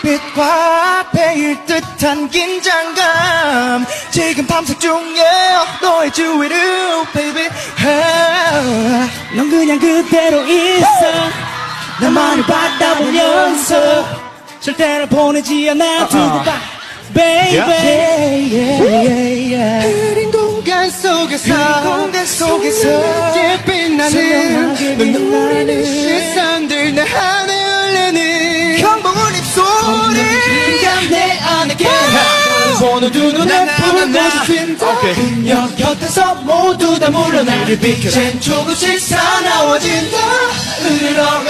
빛과 베일 듯한 긴장감 지금 탐색 중에 너의 주위를 baby 넌 그냥 그대로 있어 나만을 바라보면서 절대로 보내지 않아 두고 봐 baby 흐린 공간 속에서 빛나는 눈물의 시선들 내 안에 흘리는 경복은 입소리 내 안에게 보는 두 눈에 불고 싶은다 그녀 곁에서 모두 다 물러나 빛은 조금씩 사나워진다 으르렁